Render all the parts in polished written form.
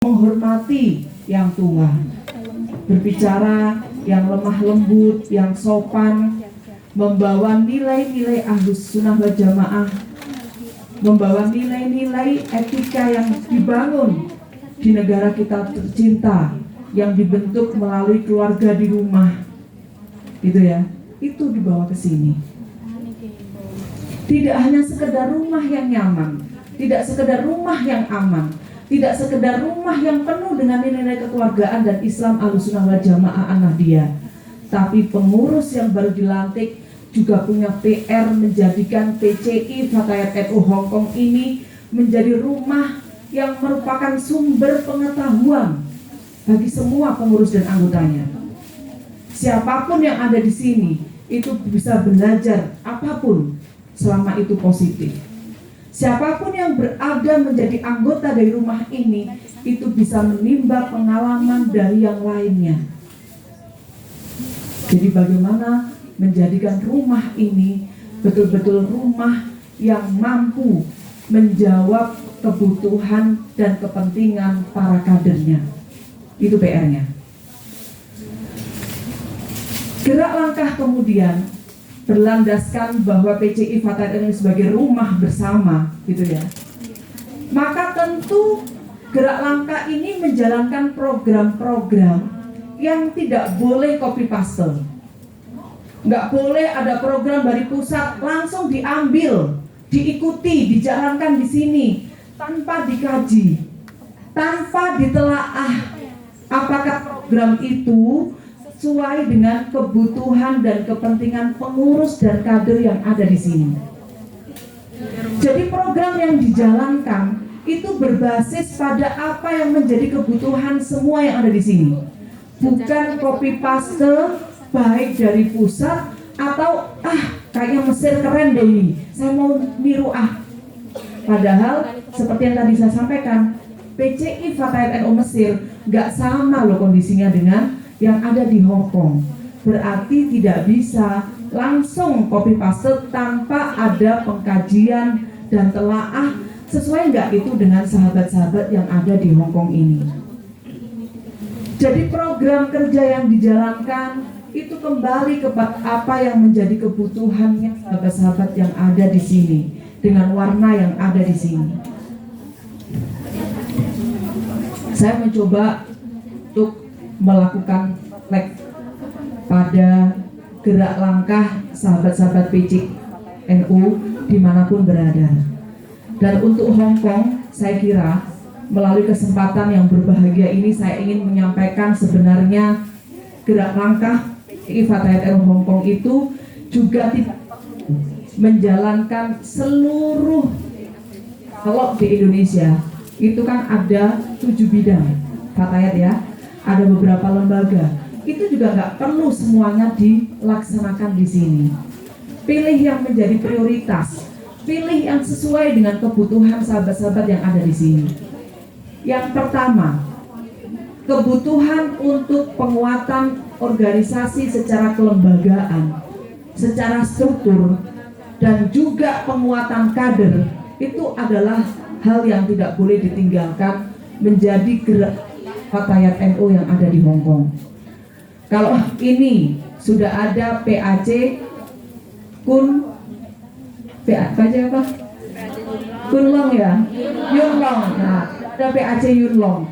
menghormati yang tua, berbicara yang lemah lembut, yang sopan, membawa nilai-nilai Ahlus Sunnah wal Jamaah, membawa nilai-nilai etika yang dibangun di negara kita tercinta, yang dibentuk melalui keluarga di rumah, gitu ya. Itu dibawa ke sini. Tidak hanya sekedar rumah yang nyaman, tidak sekedar rumah yang aman, tidak sekedar rumah yang penuh dengan nilai-nilai kekeluargaan dan Islam Ahlussunnah wal Jamaah An-Nahdiyah, tapi pengurus yang baru dilantik juga punya PR menjadikan PCI Fatayat NU Hongkong ini menjadi rumah yang merupakan sumber pengetahuan bagi semua pengurus dan anggotanya. Siapapun yang ada di sini itu bisa belajar apapun selama itu positif. Siapapun yang berada menjadi anggota dari rumah ini itu bisa menimba pengalaman dari yang lainnya. Jadi bagaimana menjadikan rumah ini betul-betul rumah yang mampu menjawab kebutuhan dan kepentingan para kadernya. Itu PR-nya. Gerak langkah kemudian berlandaskan bahwa PCI Fatayat ini sebagai rumah bersama, gitu ya. Maka tentu gerak langkah ini menjalankan program-program yang tidak boleh copy paste. Nggak boleh ada program dari pusat langsung diambil, diikuti, dijalankan di sini tanpa dikaji, tanpa ditelaah apakah program itu sesuai dengan kebutuhan dan kepentingan pengurus dan kader yang ada di sini. Jadi program yang dijalankan itu berbasis pada apa yang menjadi kebutuhan semua yang ada di sini. Bukan copy paste baik dari pusat atau kayaknya Mesir keren deh ini, saya mau niru Padahal seperti yang tadi saya sampaikan, PCI Fatayat NU Mesir nggak sama loh kondisinya dengan yang ada di Hong Kong. Berarti tidak bisa langsung copy paste tanpa ada pengkajian dan telaah sesuai nggak itu dengan sahabat-sahabat yang ada di Hong Kong ini. Jadi program kerja yang dijalankan itu kembali kepada apa yang menjadi kebutuhannya sahabat-sahabat yang ada di sini dengan warna yang ada di sini. Saya mencoba untuk melakukan refleks pada gerak langkah sahabat-sahabat PCI NU dimanapun berada. Dan untuk Hong Kong, saya kira melalui kesempatan yang berbahagia ini saya ingin menyampaikan sebenarnya gerak langkah PCI Fatayat NU Hong Kong itu juga tidak menjalankan seluruh. Kalau di Indonesia itu kan ada 7 bidang Fatayat ya, ada beberapa lembaga, itu juga nggak perlu semuanya dilaksanakan di sini. Pilih yang menjadi prioritas, pilih yang sesuai dengan kebutuhan sahabat-sahabat yang ada di sini. Yang pertama, kebutuhan untuk penguatan organisasi secara kelembagaan, secara struktur, dan juga penguatan kader, itu adalah hal yang tidak boleh ditinggalkan menjadi gerak Fatayat NU yang ada di Hong Kong. Kalau ini sudah ada PAC apa? Kunlong ya? Yunlong. Nah, ada PAC Yunlong.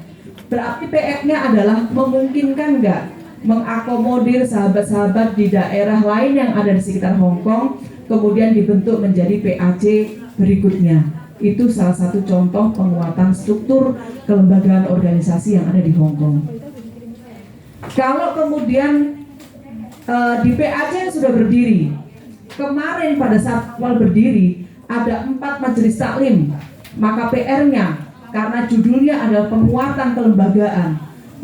Berarti PR-nya adalah memungkinkan nggak mengakomodir sahabat-sahabat di daerah lain yang ada di sekitar Hong Kong, kemudian dibentuk menjadi PAC berikutnya. Itu salah satu contoh penguatan struktur kelembagaan organisasi yang ada di Hong Kong. Kalau kemudian di PAC yang sudah berdiri, kemarin pada saat awal berdiri ada 4 majelis taklim, maka PR-nya karena judulnya adalah penguatan kelembagaan,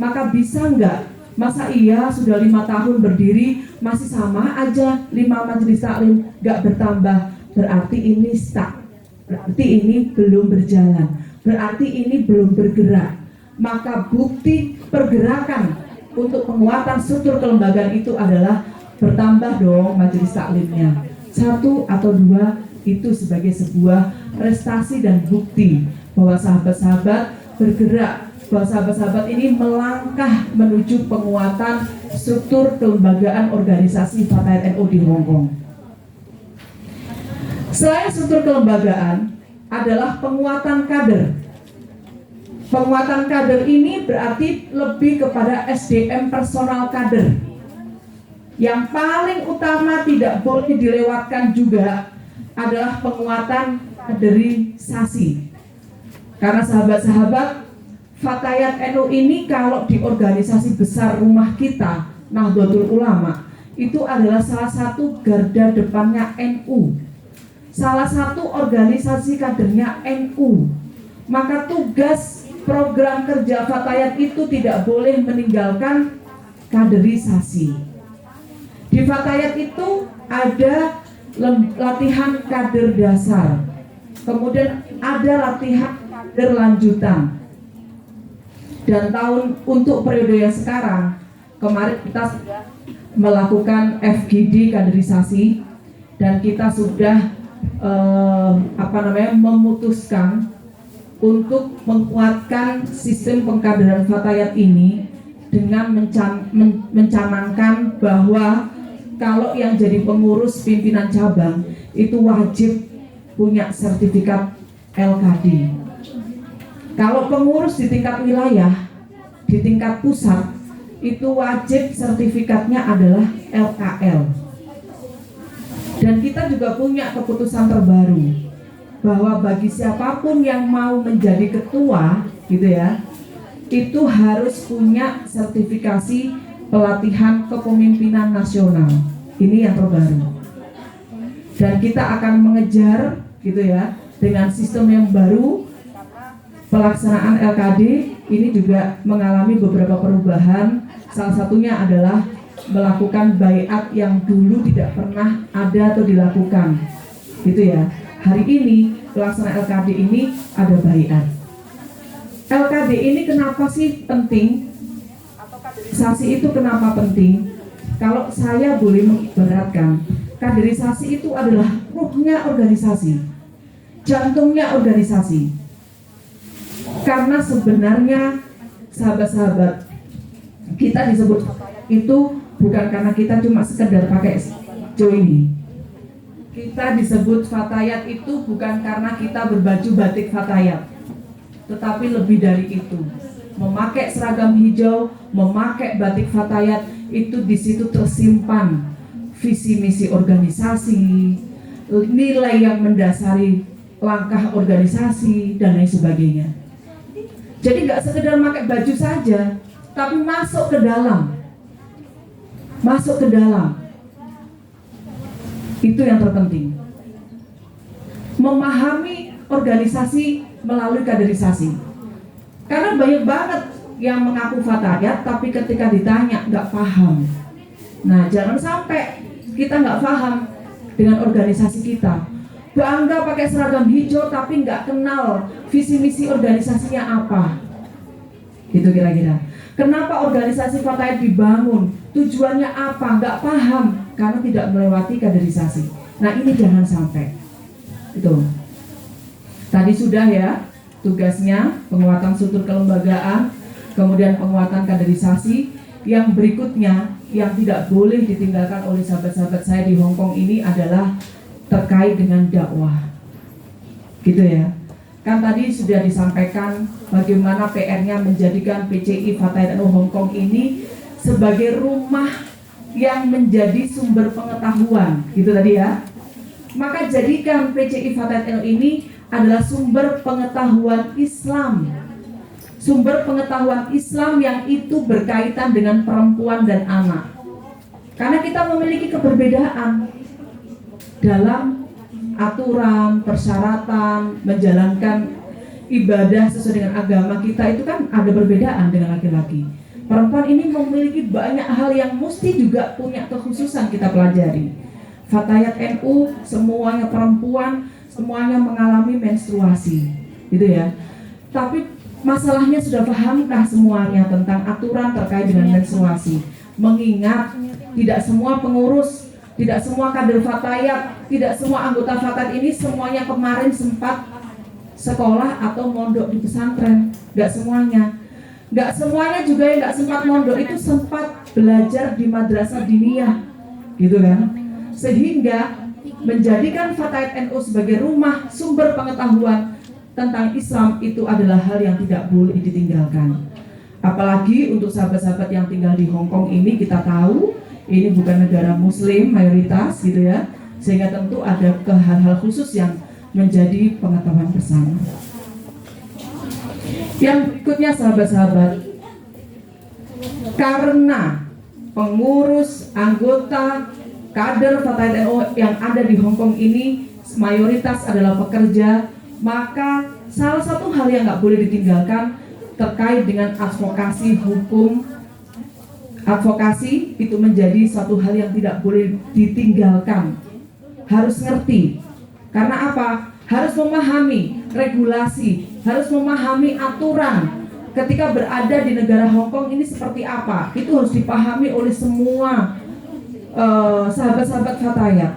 maka bisa nggak? Masa iya sudah 5 tahun berdiri masih sama aja 5 majelis taklim, nggak bertambah? Berarti ini stuck. Berarti ini belum berjalan, berarti ini belum bergerak. Maka bukti pergerakan untuk penguatan struktur kelembagaan itu adalah bertambah dong majelis taklimnya. 1 atau 2 itu sebagai sebuah prestasi dan bukti bahwa sahabat-sahabat bergerak bahwa sahabat-sahabat ini melangkah menuju penguatan struktur kelembagaan organisasi Fatayat NU di Hong Kong. Selain struktur kelembagaan adalah penguatan kader. Penguatan kader ini berarti lebih kepada SDM personal kader. Yang paling utama tidak boleh dilewatkan juga adalah penguatan kaderisasi. Karena sahabat-sahabat, Fatayat NU ini kalau di organisasi besar rumah kita, Nahdlatul Ulama, itu adalah salah satu garda depannya NU, salah satu organisasi kadernya NU. Maka tugas program kerja Fatayat itu tidak boleh meninggalkan kaderisasi. Di Fatayat itu ada latihan kader dasar, kemudian ada latihan kader lanjutan. Dan untuk periode yang sekarang, kemarin kita sudah melakukan FGD kaderisasi dan kita sudah memutuskan untuk menguatkan sistem pengkaderan Fatayat ini dengan mencanangkan bahwa kalau yang jadi pengurus pimpinan cabang itu wajib punya sertifikat LKD. Kalau pengurus di tingkat wilayah, di tingkat pusat, itu wajib sertifikatnya adalah LKL. Dan kita juga punya keputusan terbaru bahwa bagi siapapun yang mau menjadi ketua, gitu ya, itu harus punya sertifikasi pelatihan kepemimpinan nasional. Ini yang terbaru. Dan kita akan mengejar, gitu ya, dengan sistem yang baru. Pelaksanaan LKD ini juga mengalami beberapa perubahan. Salah satunya adalah melakukan baiat yang dulu tidak pernah ada atau dilakukan, gitu ya. Hari ini pelaksanaan LKD ini ada baiat. LKD ini kenapa sih penting? Atau kaderisasi itu kenapa penting? Kalau saya boleh mengibaratkan, kaderisasi itu adalah ruhnya organisasi, jantungnya organisasi. Karena sebenarnya sahabat-sahabat, kita disebut itu bukan karena kita cuma sekedar pakai hijau ini. Kita disebut Fatayat itu bukan karena kita berbaju batik Fatayat, tetapi lebih dari itu. Memakai seragam hijau, memakai batik Fatayat, itu di situ tersimpan visi misi organisasi, nilai yang mendasari langkah organisasi, dan lain sebagainya. Jadi nggak sekedar pakai baju saja, tapi masuk ke dalam. Masuk ke dalam. Itu yang terpenting. Memahami organisasi melalui kaderisasi. Karena banyak banget yang mengaku Fatayat, tapi ketika ditanya nggak paham. Nah, jangan sampai kita nggak paham dengan organisasi kita. Bangga pakai seragam hijau tapi nggak kenal visi misi organisasinya apa, gitu kira-kira. Kenapa organisasi Fatayat dibangun, tujuannya apa, nggak paham karena tidak melewati kaderisasi. Nah, ini jangan sampai. Itu tadi sudah ya, tugasnya penguatan struktur kelembagaan, kemudian penguatan kaderisasi. Yang berikutnya yang tidak boleh ditinggalkan oleh sahabat-sahabat saya di Hong Kong ini adalah terkait dengan dakwah, gitu ya. Kan tadi sudah disampaikan bagaimana PR-nya menjadikan PCI Fatayat NU Hong Kong ini sebagai rumah yang menjadi sumber pengetahuan, gitu tadi ya. Maka jadikan PCI Fatayat NU ini adalah sumber pengetahuan Islam, sumber pengetahuan Islam yang itu berkaitan dengan perempuan dan anak. Karena kita memiliki keberbedaan dalam aturan, persyaratan, menjalankan ibadah sesuai dengan agama kita, itu kan ada perbedaan dengan laki-laki. Perempuan ini memiliki banyak hal yang mesti juga punya kekhususan kita pelajari. Fatayat NU semuanya perempuan, semuanya mengalami menstruasi, gitu ya. Tapi masalahnya sudah pahamkah semuanya tentang aturan terkait dengan menstruasi? Mengingat tidak semua pengurus, tidak semua kader Fatayat, tidak semua anggota Fatayat ini semuanya kemarin sempat sekolah atau mondok di pesantren, nggak semuanya. Nggak semuanya juga yang nggak sempat mondok itu sempat belajar di madrasah diniyah, gitu kan? Sehingga menjadikan Fatayat NU sebagai rumah sumber pengetahuan tentang Islam itu adalah hal yang tidak boleh ditinggalkan. Apalagi untuk sahabat-sahabat yang tinggal di Hong Kong ini, kita tahu ini bukan negara Muslim mayoritas, gitu ya, sehingga tentu ada hal-hal khusus yang menjadi pengetahuan bersama. Yang berikutnya sahabat-sahabat, karena pengurus, anggota, kader Fatayat NU yang ada di Hong Kong ini mayoritas adalah pekerja, maka salah satu hal yang nggak boleh ditinggalkan terkait dengan advokasi hukum. Advokasi itu menjadi satu hal yang tidak boleh ditinggalkan. Harus ngerti. Karena apa? Harus memahami regulasi, harus memahami aturan. Ketika berada di negara Hong Kong ini seperti apa? Itu harus dipahami oleh semua sahabat-sahabat Fatayat.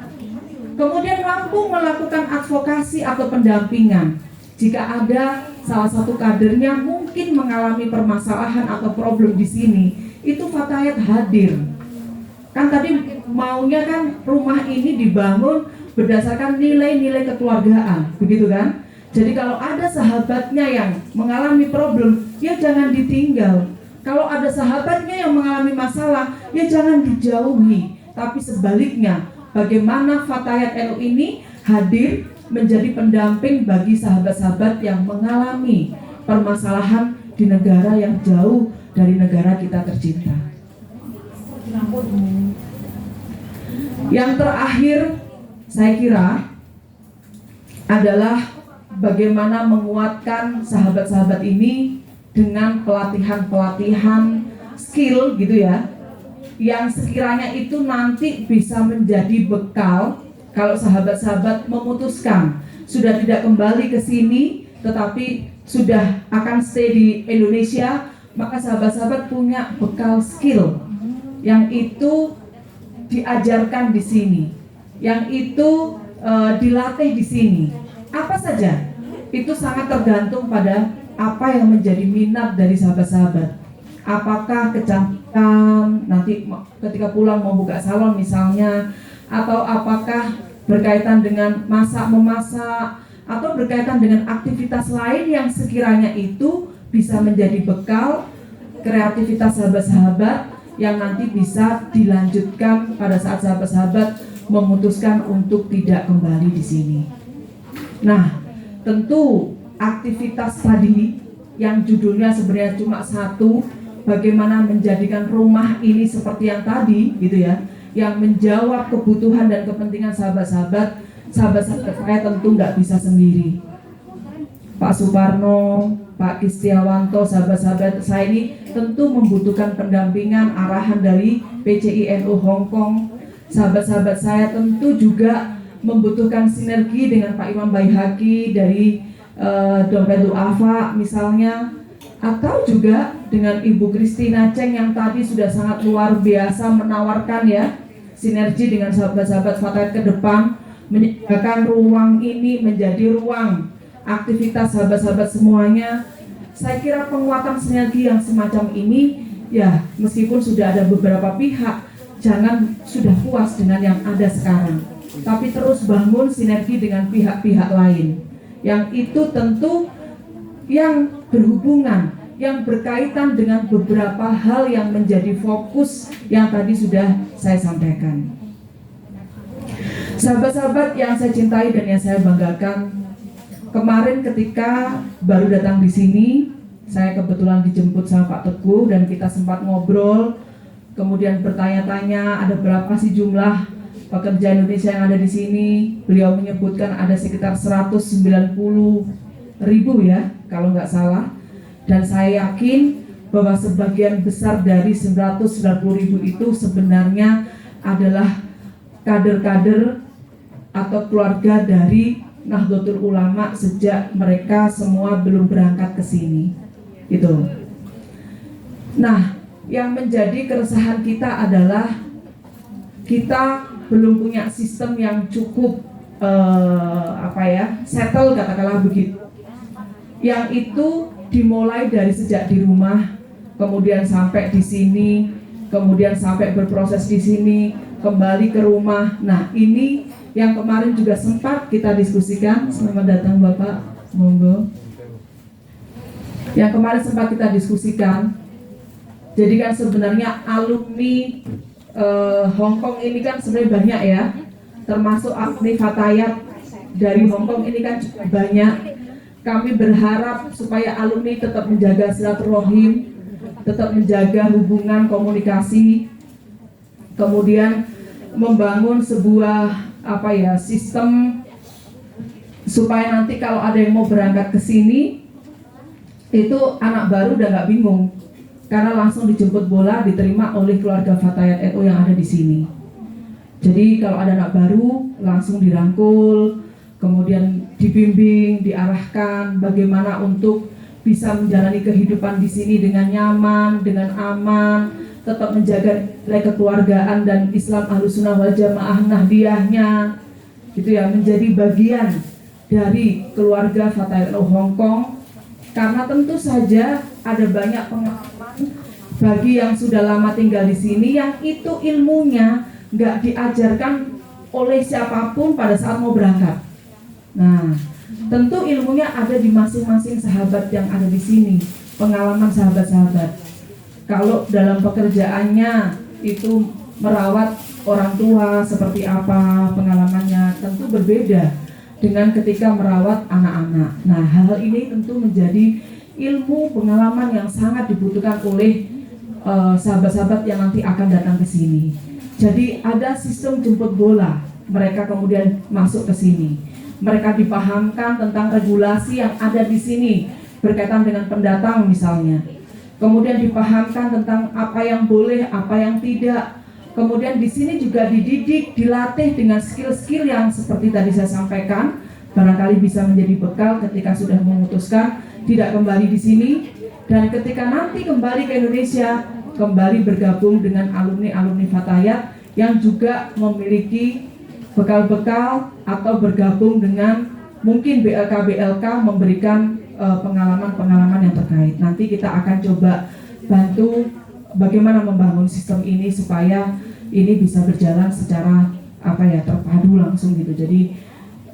Kemudian mampu melakukan advokasi atau pendampingan. Jika ada salah satu kadernya mungkin mengalami permasalahan atau problem di sini, itu Fatayat hadir. Kan tadi maunya kan rumah ini dibangun berdasarkan nilai-nilai kekeluargaan, begitu kan? Jadi kalau ada sahabatnya yang mengalami problem, ya jangan ditinggal. Kalau ada sahabatnya yang mengalami masalah, ya jangan dijauhi. Tapi sebaliknya, bagaimana Fatayat NU ini hadir menjadi pendamping bagi sahabat-sahabat yang mengalami permasalahan di negara yang jauh dari negara kita tercinta. Yang terakhir, saya kira adalah bagaimana menguatkan sahabat-sahabat ini dengan pelatihan-pelatihan skill, gitu ya, yang sekiranya itu nanti bisa menjadi bekal kalau sahabat-sahabat memutuskan sudah tidak kembali ke sini tetapi sudah akan stay di Indonesia, maka sahabat-sahabat punya bekal skill yang itu diajarkan di sini, yang itu dilatih di sini. Apa saja? Itu sangat tergantung pada apa yang menjadi minat dari sahabat-sahabat. Apakah kecantikan, nanti ketika pulang mau buka salon misalnya, atau apakah berkaitan dengan masak-memasak, atau berkaitan dengan aktivitas lain yang sekiranya itu bisa menjadi bekal kreativitas sahabat-sahabat yang nanti bisa dilanjutkan pada saat sahabat-sahabat memutuskan untuk tidak kembali di sini. Nah, tentu aktivitas tadi yang judulnya sebenarnya cuma satu, bagaimana menjadikan rumah ini seperti yang tadi, gitu ya, yang menjawab kebutuhan dan kepentingan sahabat-sahabat. Sahabat-sahabat saya tentu nggak bisa sendiri. Pak Suparno, Pak Kistiawanto, sahabat-sahabat saya ini tentu membutuhkan pendampingan, arahan dari PCI NU Hong Kong. Sahabat-sahabat saya tentu juga membutuhkan sinergi dengan Pak Imam Baihaqi dari Dompet Du'afa misalnya, atau juga dengan Ibu Christina Cheng yang tadi sudah sangat luar biasa menawarkan ya sinergi dengan sahabat-sahabat Fatayat ke depan, menyediakan ruang ini menjadi ruang aktivitas sahabat-sahabat semuanya. Saya kira penguatan sinergi yang semacam ini ya, meskipun sudah ada beberapa pihak, jangan sudah puas dengan yang ada sekarang, tapi terus bangun sinergi dengan pihak-pihak lain yang itu tentu yang berhubungan, yang berkaitan dengan beberapa hal yang menjadi fokus yang tadi sudah saya sampaikan. Sahabat-sahabat yang saya cintai dan yang saya banggakan, kemarin ketika baru datang di sini, saya kebetulan dijemput sama Pak Teguh dan kita sempat ngobrol, kemudian bertanya-tanya ada berapa sih jumlah pekerja Indonesia yang ada di sini. Beliau menyebutkan ada sekitar 190.000 ya, kalau nggak salah. Dan saya yakin bahwa sebagian besar dari 190.000 itu sebenarnya adalah kader-kader atau keluarga dari Nahdlatul Ulama sejak mereka semua belum berangkat ke sini. Gitu. Nah, yang menjadi keresahan kita adalah kita belum punya sistem yang cukup settle, katakanlah begitu. Yang itu dimulai dari sejak di rumah, kemudian sampai di sini, kemudian sampai berproses di sini, kembali ke rumah. Nah, ini yang kemarin juga sempat kita diskusikan. Selamat datang Bapak, monggo. Yang kemarin sempat kita diskusikan. Jadi kan sebenarnya alumni Hong Kong ini kan sebenarnya banyak ya, termasuk alumni Fatayat dari Hong Kong ini kan juga banyak. Kami berharap supaya alumni tetap menjaga silaturahim, tetap menjaga hubungan komunikasi, kemudian membangun sebuah sistem supaya nanti kalau ada yang mau berangkat ke sini itu anak baru udah nggak bingung karena langsung dijemput bola diterima oleh keluarga Fatayat NU yang ada di sini. Jadi kalau ada anak baru langsung dirangkul, kemudian dibimbing, diarahkan bagaimana untuk bisa menjalani kehidupan di sini dengan nyaman, dengan aman, tetap menjaga nilai kekeluargaan dan Islam Ahlussunnah wal Jamaah Nahdiyahnya, gitu ya, menjadi bagian dari keluarga Fatayat NU Hong Kong. Karena tentu saja ada banyak pengalaman bagi yang sudah lama tinggal di sini yang itu ilmunya nggak diajarkan oleh siapapun pada saat mau berangkat. Nah, tentu ilmunya ada di masing-masing sahabat yang ada di sini, pengalaman sahabat-sahabat. Kalau dalam pekerjaannya itu merawat orang tua seperti apa pengalamannya, tentu berbeda dengan ketika merawat anak-anak. Nah, hal ini tentu menjadi ilmu pengalaman yang sangat dibutuhkan oleh sahabat-sahabat yang nanti akan datang ke sini. Jadi ada sistem jemput bola, mereka kemudian masuk ke sini. Mereka dipahamkan tentang regulasi yang ada di sini berkaitan dengan pendatang misalnya. Kemudian dipahamkan tentang apa yang boleh, apa yang tidak. Kemudian di sini juga dididik, dilatih dengan skill-skill yang seperti tadi saya sampaikan, barangkali bisa menjadi bekal ketika sudah memutuskan tidak kembali di sini, dan ketika nanti kembali ke Indonesia, kembali bergabung dengan alumni-alumni Fatayat yang juga memiliki bekal-bekal atau bergabung dengan mungkin BLK memberikan pengalaman-pengalaman yang terkait. Nanti kita akan coba bantu bagaimana membangun sistem ini supaya ini bisa berjalan secara terpadu langsung gitu. Jadi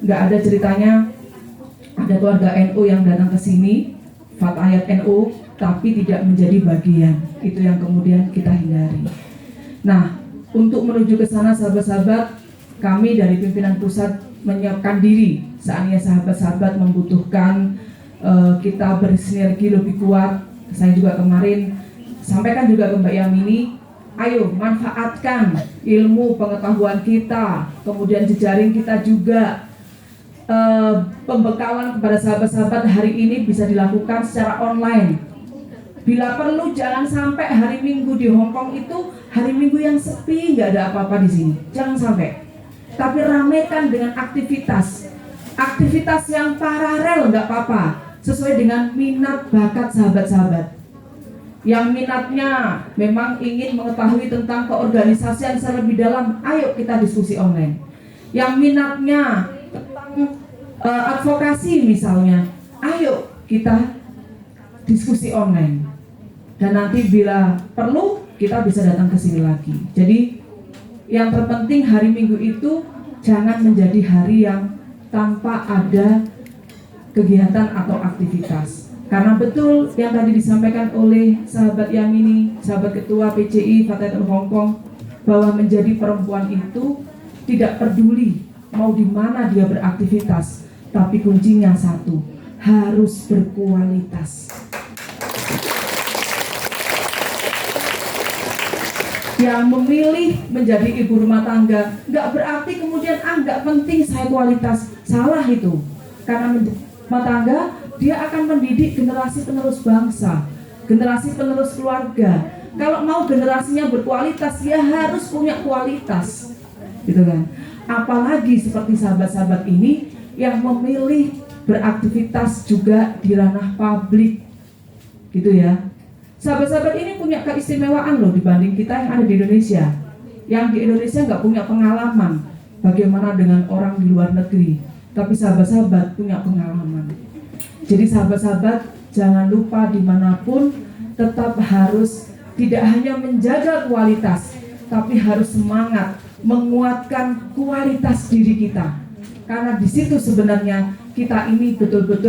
nggak ada ceritanya ada keluarga NU yang datang ke sini, Fatayat NU, tapi tidak menjadi bagian. Itu yang kemudian kita hindari. Nah, untuk menuju ke sana sahabat-sahabat, kami dari pimpinan pusat menyiapkan diri. Saatnya sahabat-sahabat membutuhkan kita bersinergi lebih kuat. Saya juga kemarin sampaikan juga ke Mbak Yamini, ayo manfaatkan ilmu pengetahuan kita, kemudian jejaring kita juga. Pembekalan kepada sahabat-sahabat hari ini bisa dilakukan secara online. Bila perlu jangan sampai hari Minggu di Hong Kong itu hari Minggu yang sepi, nggak ada apa-apa di sini. Jangan sampai. Tapi ramaikan dengan aktivitas yang paralel, nggak apa-apa, sesuai dengan minat bakat sahabat-sahabat. Yang minatnya memang ingin mengetahui tentang keorganisasian secara lebih dalam, ayo kita diskusi online. Yang minatnya tentang advokasi misalnya, ayo kita diskusi online. Dan nanti bila perlu kita bisa datang ke sini lagi. Jadi yang terpenting hari Minggu itu jangan menjadi hari yang tanpa ada kegiatan atau aktivitas. Karena betul yang tadi disampaikan oleh sahabat Yamini, sahabat ketua PCI Fatayat NU Hong Kong, bahwa menjadi perempuan itu tidak peduli mau di mana dia beraktivitas, tapi kuncinya satu, harus berkualitas. Yang memilih menjadi ibu rumah tangga nggak berarti kemudian nggak penting saya kualitas. Salah itu. Karena menjadi rumah tangga dia akan mendidik generasi penerus bangsa, generasi penerus keluarga. Kalau mau generasinya berkualitas, ya harus punya kualitas, gitu kan? Apalagi seperti sahabat-sahabat ini yang memilih beraktivitas juga di ranah publik, gitu ya. Sahabat-sahabat ini punya keistimewaan loh dibanding kita yang ada di Indonesia. Yang di Indonesia nggak punya pengalaman bagaimana dengan orang di luar negeri, tapi sahabat-sahabat punya pengalaman. Jadi sahabat-sahabat jangan lupa dimanapun tetap harus tidak hanya menjaga kualitas, tapi harus semangat menguatkan kualitas diri kita. Karena di situ sebenarnya kita ini betul-betul